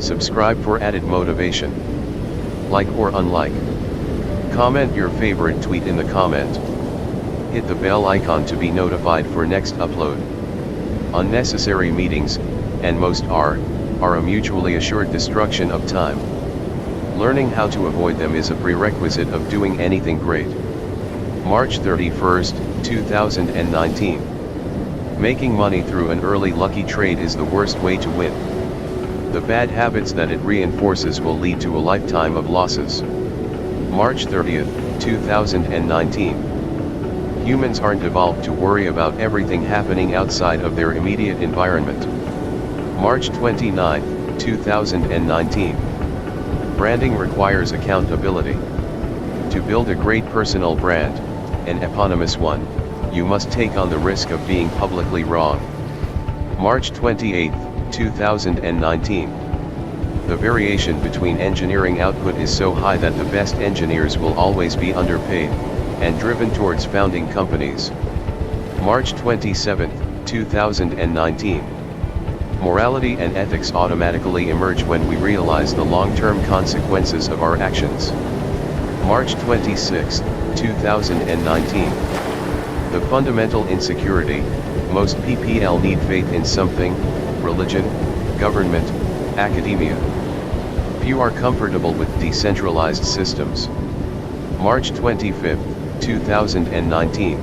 Subscribe for added motivation. Like or unlike. Comment your favorite tweet in the comment. Hit the bell icon to be notified for next upload. Unnecessary meetings, and most are a mutually assured destruction of time. Learning how to avoid them is a prerequisite of doing anything great. March 31st, 2019. Making money through an early lucky trade is the worst way to win. The bad habits that it reinforces will lead to a lifetime of losses. March 30th, 2019. Humans aren't evolved to worry about everything happening outside of their immediate environment. March 29th, 2019. Branding requires accountability. To build a great personal brand, an eponymous one, you must take on the risk of being publicly wrong. March 28th, 2019. The variation between engineering output is so high that the best engineers will always be underpaid, and driven towards founding companies. March 27, 2019. Morality and ethics automatically emerge when we realize the long-term consequences of our actions. March 26, 2019. The fundamental insecurity: most PPL need faith in something, religion, government, academia. Few are comfortable with decentralized systems. March 25, 2019.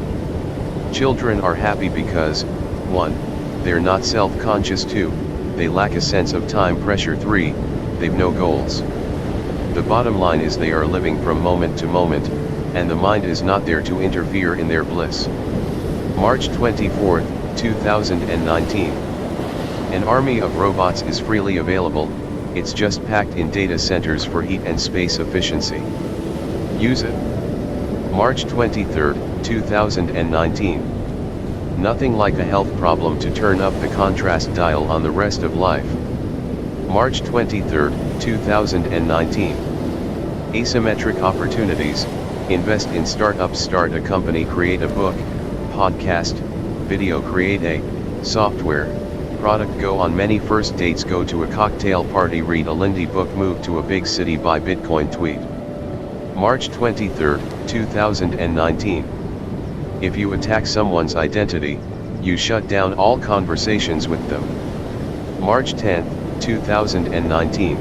Children are happy because, 1. They're not self-conscious. 2. They lack a sense of time pressure. 3. They've no goals. The bottom line is they are living from moment to moment, and the mind is not there to interfere in their bliss. March 24, 2019. An army of robots is freely available, it's just packed in data centers for heat and space efficiency. Use it. March 23, 2019. Nothing like a health problem to turn up the contrast dial on the rest of life. March 23, 2019. Asymmetric opportunities: invest in startups, start a company, create a book, podcast, video, create a software product, go on many first dates, go to a cocktail party, read a Lindy book, move to a big city, buy Bitcoin. Tweet. March 23, 2019. If you attack someone's identity, you shut down all conversations with them. March 10, 2019.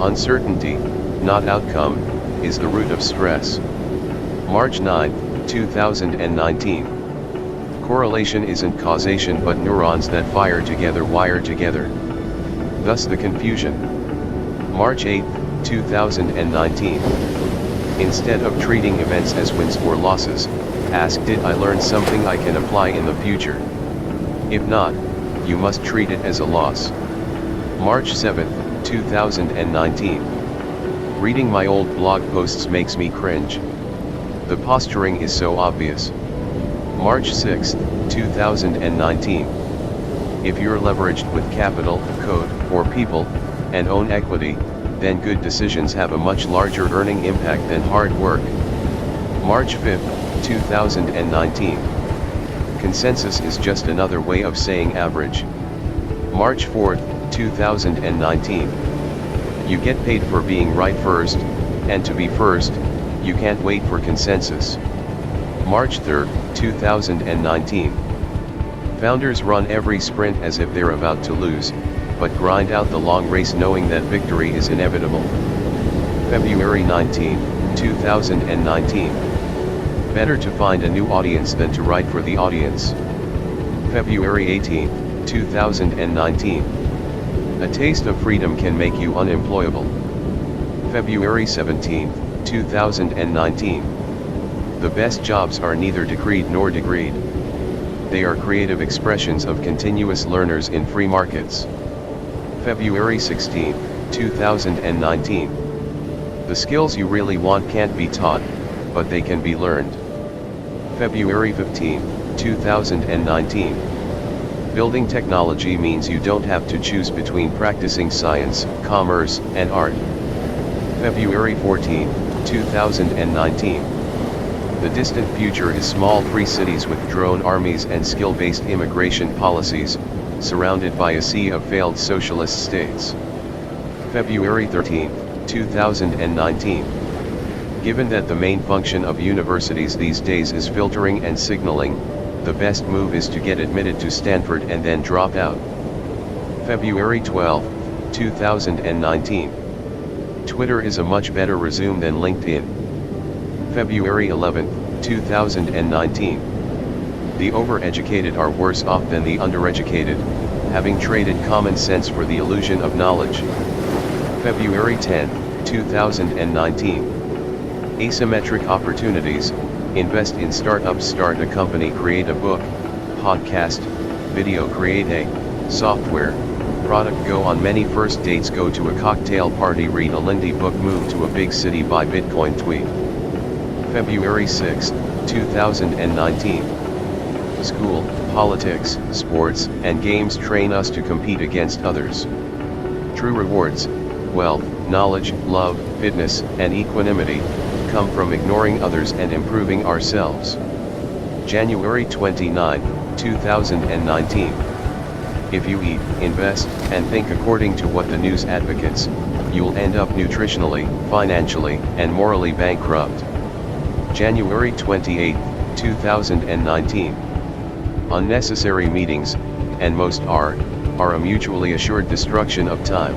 Uncertainty, not outcome, is the root of stress. March 9, 2019. Correlation isn't causation but neurons that fire together wire together. Thus the confusion. March 8, 2019. Instead of treating events as wins or losses, ask, did I learn something I can apply in the future? If not, you must treat it as a loss. March 7, 2019. Reading my old blog posts makes me cringe. The posturing is so obvious. March 6, 2019. If you're leveraged with capital, code, or people, and own equity, then good decisions have a much larger earning impact than hard work. March 5, 2019. Consensus is just another way of saying average. March 4, 2019. You get paid for being right first, and to be first, you can't wait for consensus. March 3, 2019. Founders run every sprint as if they're about to lose, but grind out the long race knowing that victory is inevitable. February 19, 2019. Better to find a new audience than to write for the audience. February 18, 2019. A taste of freedom can make you unemployable. February 17, 2019. The best jobs are neither decreed nor degreed. They are creative expressions of continuous learners in free markets. February 16, 2019. The skills you really want can't be taught, but they can be learned. February 15, 2019. Building technology means you don't have to choose between practicing science, commerce, and art. February 14, 2019. The distant future is small free cities with drone armies and skill-based immigration policies, surrounded by a sea of failed socialist states. February 13, 2019. Given that the main function of universities these days is filtering and signaling, the best move is to get admitted to Stanford and then drop out. February 12, 2019. Twitter is a much better resume than LinkedIn. February 11, 2019. The overeducated are worse off than the undereducated, having traded common sense for the illusion of knowledge. February 10, 2019. Asymmetric opportunities: invest in startups, start a company, create a book, podcast, video, create a software product, go on many first dates, go to a cocktail party, read a Lindy book, move to a big city, buy Bitcoin, tweet. February 6, 2019. School, politics, sports, and games train us to compete against others. True rewards, wealth, knowledge, love, fitness, and equanimity come from ignoring others and improving ourselves. January 29, 2019. If you eat, invest, and think according to what the news advocates, you'll end up nutritionally, financially, and morally bankrupt. January 28, 2019. Unnecessary meetings, and most are a mutually assured destruction of time.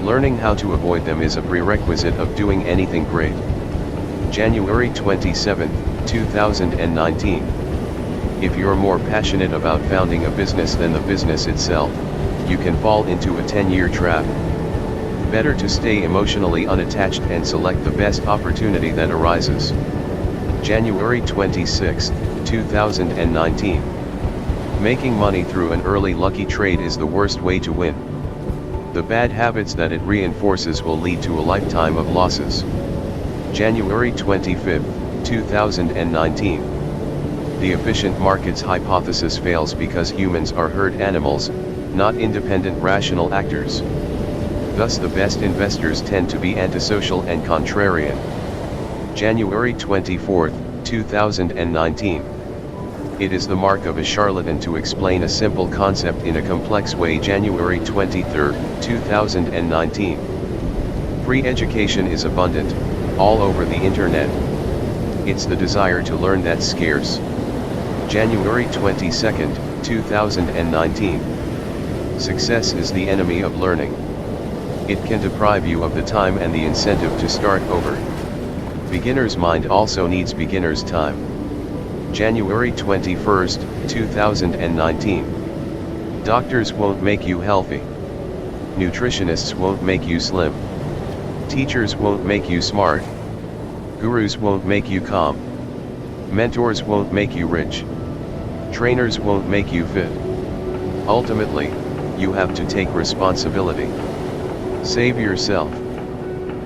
Learning how to avoid them is a prerequisite of doing anything great. January 27, 2019. If you're more passionate about founding a business than the business itself, you can fall into a 10-year trap. Better to stay emotionally unattached and select the best opportunity that arises. January 26, 2019. Making money through an early lucky trade is the worst way to win. The bad habits that it reinforces will lead to a lifetime of losses. January 25, 2019. The efficient markets hypothesis fails because humans are herd animals, not independent rational actors. Thus the best investors tend to be antisocial and contrarian. January 24, 2019. It is the mark of a charlatan to explain a simple concept in a complex way. January 23, 2019. Free education is abundant, all over the internet. It's the desire to learn that's scarce. January 22, 2019. Success is the enemy of learning. It can deprive you of the time and the incentive to start over. Beginner's mind also needs beginner's time. January 21, 2019. Doctors won't make you healthy. Nutritionists won't make you slim. Teachers won't make you smart. Gurus won't make you calm. Mentors won't make you rich. Trainers won't make you fit. Ultimately, you have to take responsibility. Save yourself.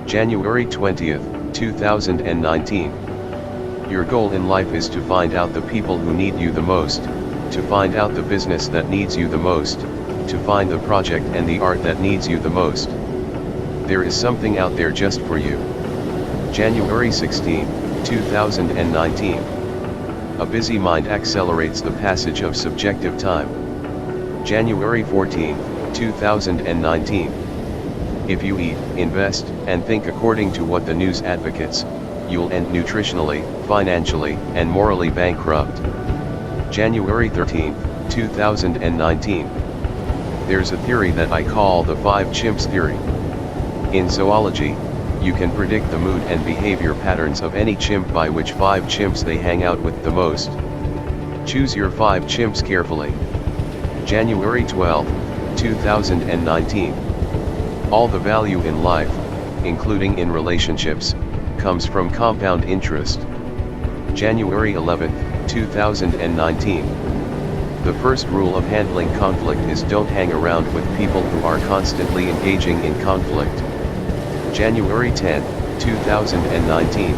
January 20, 2019. Your goal in life is to find out the people who need you the most, to find out the business that needs you the most, to find the project and the art that needs you the most. There is something out there just for you. January 16, 2019. A busy mind accelerates the passage of subjective time. January 14, 2019. If you eat, invest, and think according to what the news advocates, you'll end nutritionally, financially, and morally bankrupt. January 13, 2019. There's a theory that I call the 5 chimps theory. In zoology, you can predict the mood and behavior patterns of any chimp by which 5 chimps they hang out with the most. Choose your 5 chimps carefully. January 12, 2019. All the value in life, including in relationships, comes from compound interest. January 11, 2019. The first rule of handling conflict is don't hang around with people who are constantly engaging in conflict. January 10, 2019.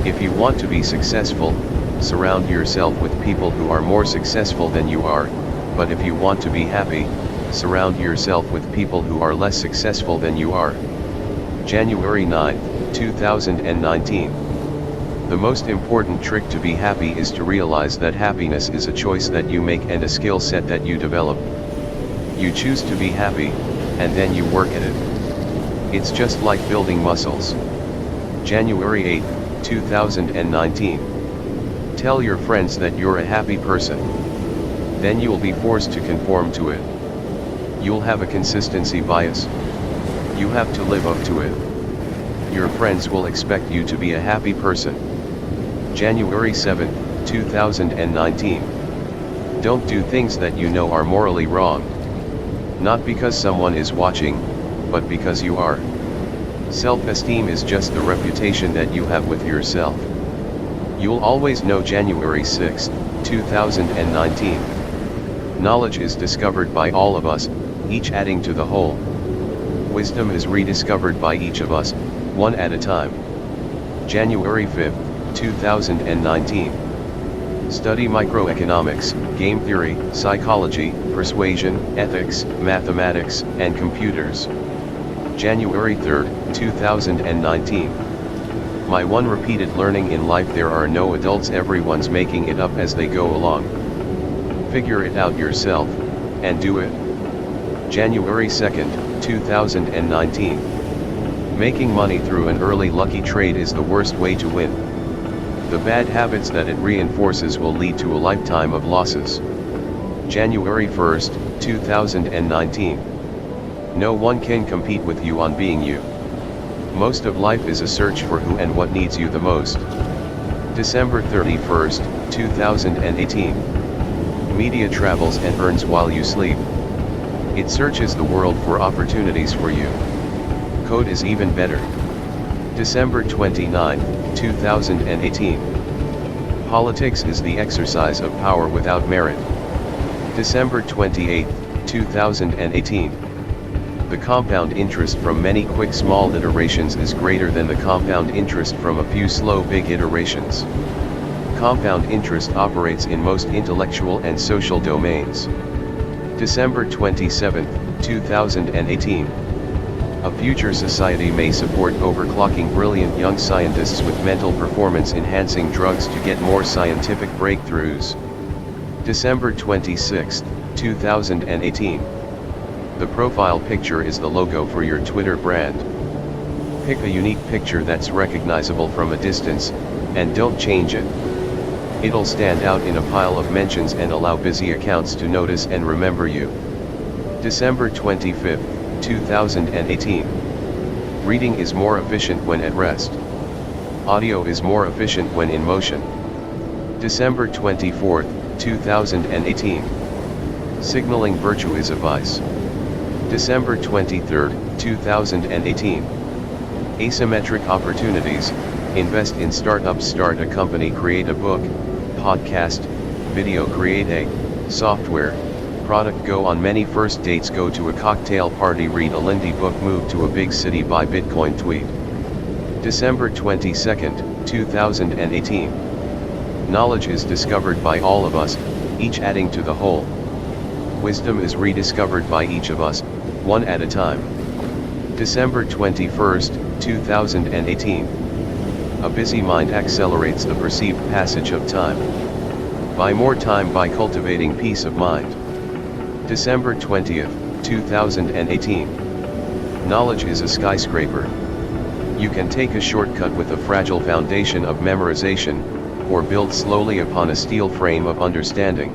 If you want to be successful, surround yourself with people who are more successful than you are, but if you want to be happy, surround yourself with people who are less successful than you are. January 9, 2019. The most important trick to be happy is to realize that happiness is a choice that you make and a skill set that you develop. You choose to be happy, and then you work at it. It's just like building muscles. January 8, 2019. Tell your friends that you're a happy person. Then you'll be forced to conform to it. You'll have a consistency bias. You have to live up to it. Your friends will expect you to be a happy person. January 7, 2019. Don't do things that you know are morally wrong. Not because someone is watching, but because you are. Self-esteem is just the reputation that you have with yourself. You'll always know. January 6, 2019. Knowledge is discovered by all of us, each adding to the whole. Wisdom is rediscovered by each of us, one at a time. January 5, 2019. Study microeconomics, game theory, psychology, persuasion, ethics, mathematics, and computers. January 3, 2019. My one repeated learning in life: there are no adults, everyone's making it up as they go along. Figure it out yourself, and do it. January 2, 2019. Making money through an early lucky trade is the worst way to win. The bad habits that it reinforces will lead to a lifetime of losses. January 1, 2019. No one can compete with you on being you. Most of life is a search for who and what needs you the most. December 31, 2018. Media travels and earns while you sleep. It searches the world for opportunities for you. Code is even better. December 29, 2018. Politics is the exercise of power without merit. December 28, 2018. The compound interest from many quick small iterations is greater than the compound interest from a few slow big iterations. Compound interest operates in most intellectual and social domains. December 27, 2018. A future society may support overclocking brilliant young scientists with mental performance-enhancing drugs to get more scientific breakthroughs. December 26, 2018. The profile picture is the logo for your Twitter brand. Pick a unique picture that's recognizable from a distance, and don't change it. It'll stand out in a pile of mentions and allow busy accounts to notice and remember you. December 25, 2018. Reading is more efficient when at rest. Audio is more efficient when in motion. December 24, 2018. Signaling virtue is a vice. December 23, 2018. Asymmetric opportunities: invest in startups, start a company, create a book, podcast, video, create a software product, go on many first dates, go to a cocktail party, read a Lindy book, move to a big city, buy Bitcoin, tweet. December 22, 2018. Knowledge is discovered by all of us, each adding to the whole. Wisdom is rediscovered by each of us, one at a time. December 21, 2018. A busy mind accelerates the perceived passage of time. Buy more time by cultivating peace of mind. December 20, 2018. Knowledge is a skyscraper. You can take a shortcut with a fragile foundation of memorization, or build slowly upon a steel frame of understanding.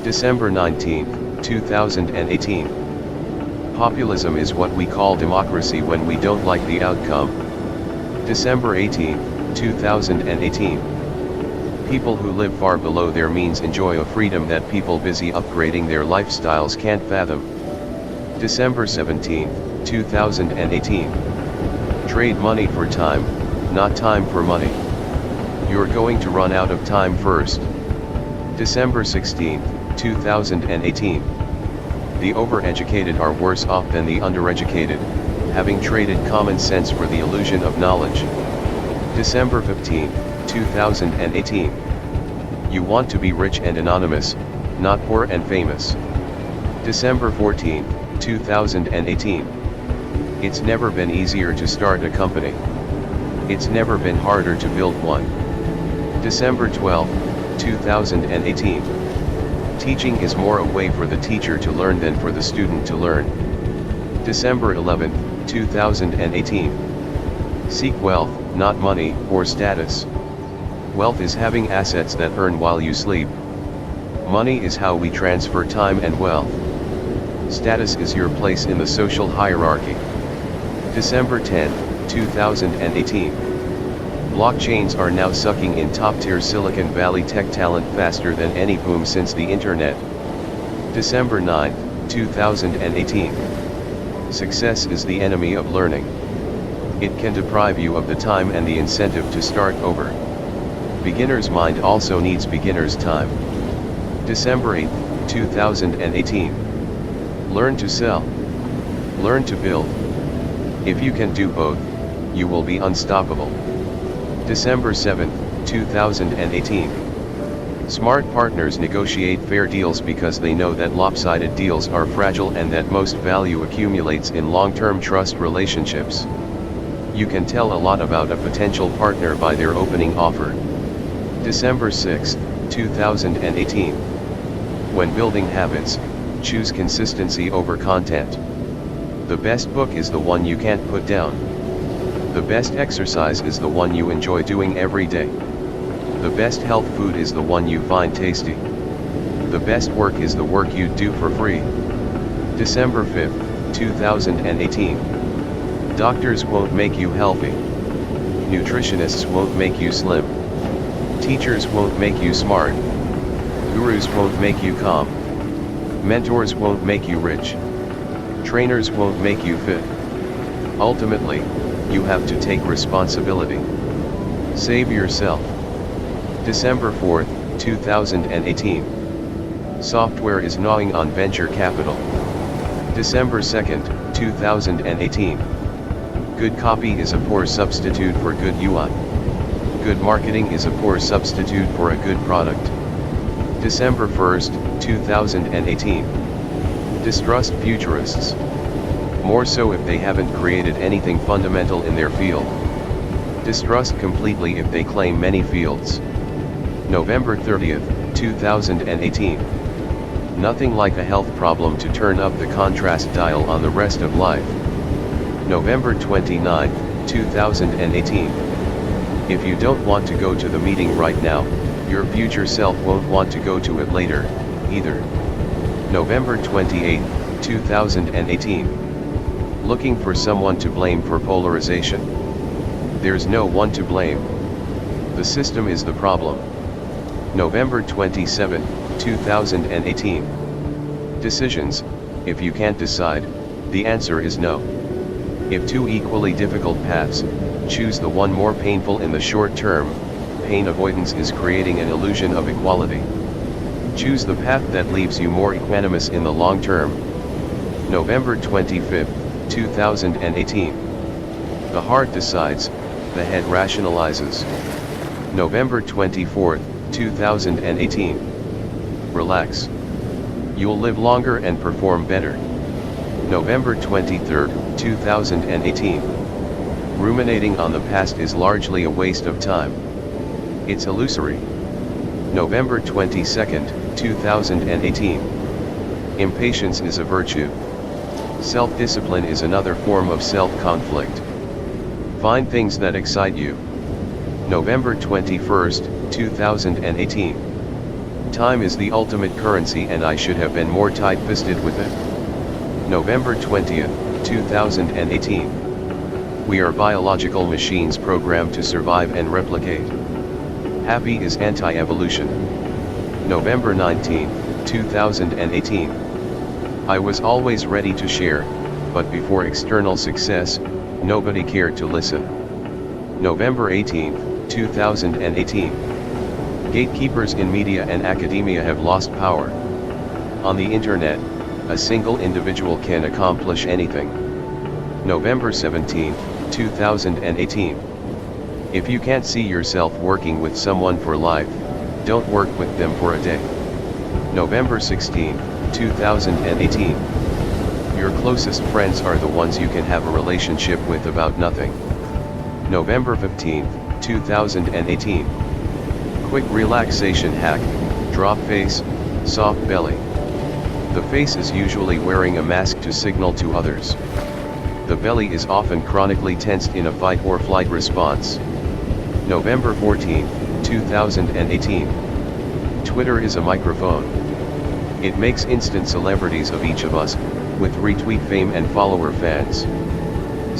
December 19, 2018. Populism is what we call democracy when we don't like the outcome. December 18, 2018. People who live far below their means enjoy a freedom that people busy upgrading their lifestyles can't fathom. December 17, 2018. Trade money for time, not time for money. You're going to run out of time first. December 16, 2018. The overeducated are worse off than the undereducated, having traded common sense for the illusion of knowledge. December 15, 2018. You want to be rich and anonymous, not poor and famous. December 14, 2018. It's never been easier to start a company. It's never been harder to build one. December 12, 2018. Teaching is more a way for the teacher to learn than for the student to learn. December 11, 2018. Seek wealth, not money or status. Wealth is having assets that earn while you sleep. Money is how we transfer time and wealth. Status is your place in the social hierarchy. December 10, 2018. Blockchains are now sucking in top-tier Silicon Valley tech talent faster than any boom since the internet. December 9, 2018. Success is the enemy of learning. It can deprive you of the time and the incentive to start over. Beginner's mind also needs beginner's time. December 8, 2018. Learn to sell. Learn to build. If you can do both, you will be unstoppable. December 7, 2018. Smart partners negotiate fair deals because they know that lopsided deals are fragile and that most value accumulates in long-term trust relationships. You can tell a lot about a potential partner by their opening offer. December 6, 2018. When building habits, choose consistency over content. The best book is the one you can't put down. The best exercise is the one you enjoy doing every day. The best health food is the one you find tasty. The best work is the work you do for free. December 5, 2018. Doctors won't make you healthy. Nutritionists won't make you slim. Teachers won't make you smart. Gurus won't make you calm. Mentors won't make you rich. Trainers won't make you fit. Ultimately, you have to take responsibility. Save yourself. December 4, 2018. Software is gnawing on venture capital. December 2, 2018. Good copy is a poor substitute for good UI. Good marketing is a poor substitute for a good product. December 1, 2018. Distrust futurists. More so if they haven't created anything fundamental in their field. Distrust completely if they claim many fields. November 30, 2018. Nothing like a health problem to turn up the contrast dial on the rest of life. November 29, 2018. If you don't want to go to the meeting right now, your future self won't want to go to it later, either. November 28, 2018. Looking for someone to blame for polarization. There's no one to blame. The system is the problem. November 27, 2018. Decisions. If you can't decide, the answer is no. If two equally difficult paths, choose the one more painful in the short term. Pain avoidance is creating an illusion of equality. Choose the path that leaves you more equanimous in the long term. November 25, 2018. The heart decides, the head rationalizes. November 24, 2018. Relax. You'll live longer and perform better. November 23, 2018. Ruminating on the past is largely a waste of time. It's illusory. November 22, 2018. Impatience is a virtue. Self-discipline is another form of self-conflict. Find things that excite you. November 21, 2018. Time is the ultimate currency and I should have been more tight-fisted with it. November 20, 2018. We are biological machines programmed to survive and replicate. Happy is anti-evolution. November 19, 2018. I was always ready to share, but before external success, nobody cared to listen. November 18, 2018. Gatekeepers in media and academia have lost power. On the internet, a single individual can accomplish anything. November 17, 2018. If you can't see yourself working with someone for life, don't work with them for a day. November 16, 2018. Your closest friends are the ones you can have a relationship with about nothing. November 15, 2018. Quick relaxation hack, drop face, soft belly. The face is usually wearing a mask to signal to others. The belly is often chronically tensed in a fight or flight response. November 14, 2018. Twitter is a microphone. It makes instant celebrities of each of us, with retweet fame and follower fans.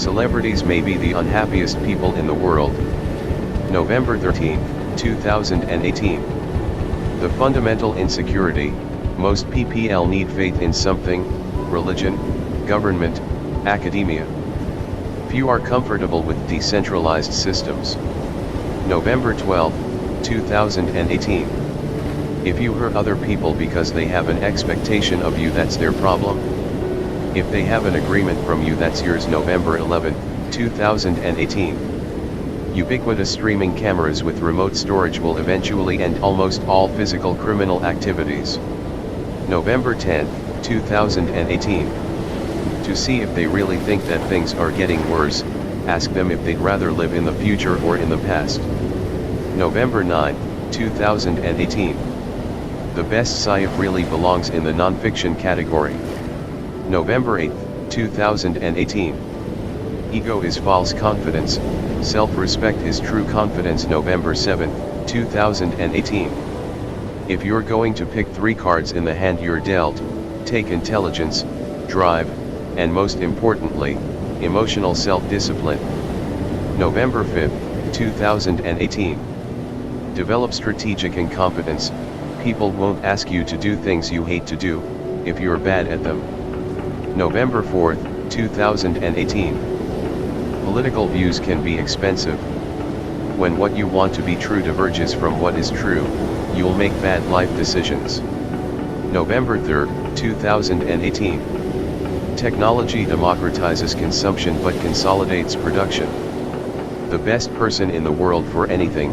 Celebrities may be the unhappiest people in the world. November 13, 2018. The fundamental insecurity: most PPL need faith in something, religion, government, academia. Few are comfortable with decentralized systems. November 12, 2018. If you hurt other people because they have an expectation of you, that's their problem. If they have an agreement from you, that's yours. November 11, 2018. Ubiquitous streaming cameras with remote storage will eventually end almost all physical criminal activities. November 10, 2018. To see if they really think that things are getting worse, ask them if they'd rather live in the future or in the past. November 9, 2018. The best sci-fi really belongs in the non-fiction category. November 8, 2018. Ego is false confidence, self-respect is true confidence. November 7, 2018. If you're going to pick 3 cards in the hand you're dealt, take intelligence, drive, and most importantly, emotional self-discipline. November 5, 2018. Develop strategic incompetence. People won't ask you to do things you hate to do, if you're bad at them. November 4, 2018. Political views can be expensive. When what you want to be true diverges from what is true, you'll make bad life decisions. November 3, 2018. Technology democratizes consumption but consolidates production. The best person in the world for anything,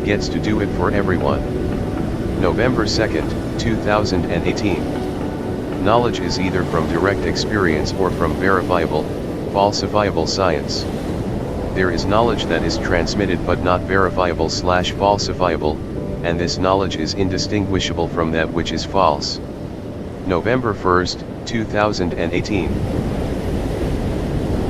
gets to do it for everyone. November 2, 2018. Knowledge is either from direct experience or from verifiable, falsifiable science. There is knowledge that is transmitted but not verifiable/falsifiable, and this knowledge is indistinguishable from that which is false. November 1, 2018.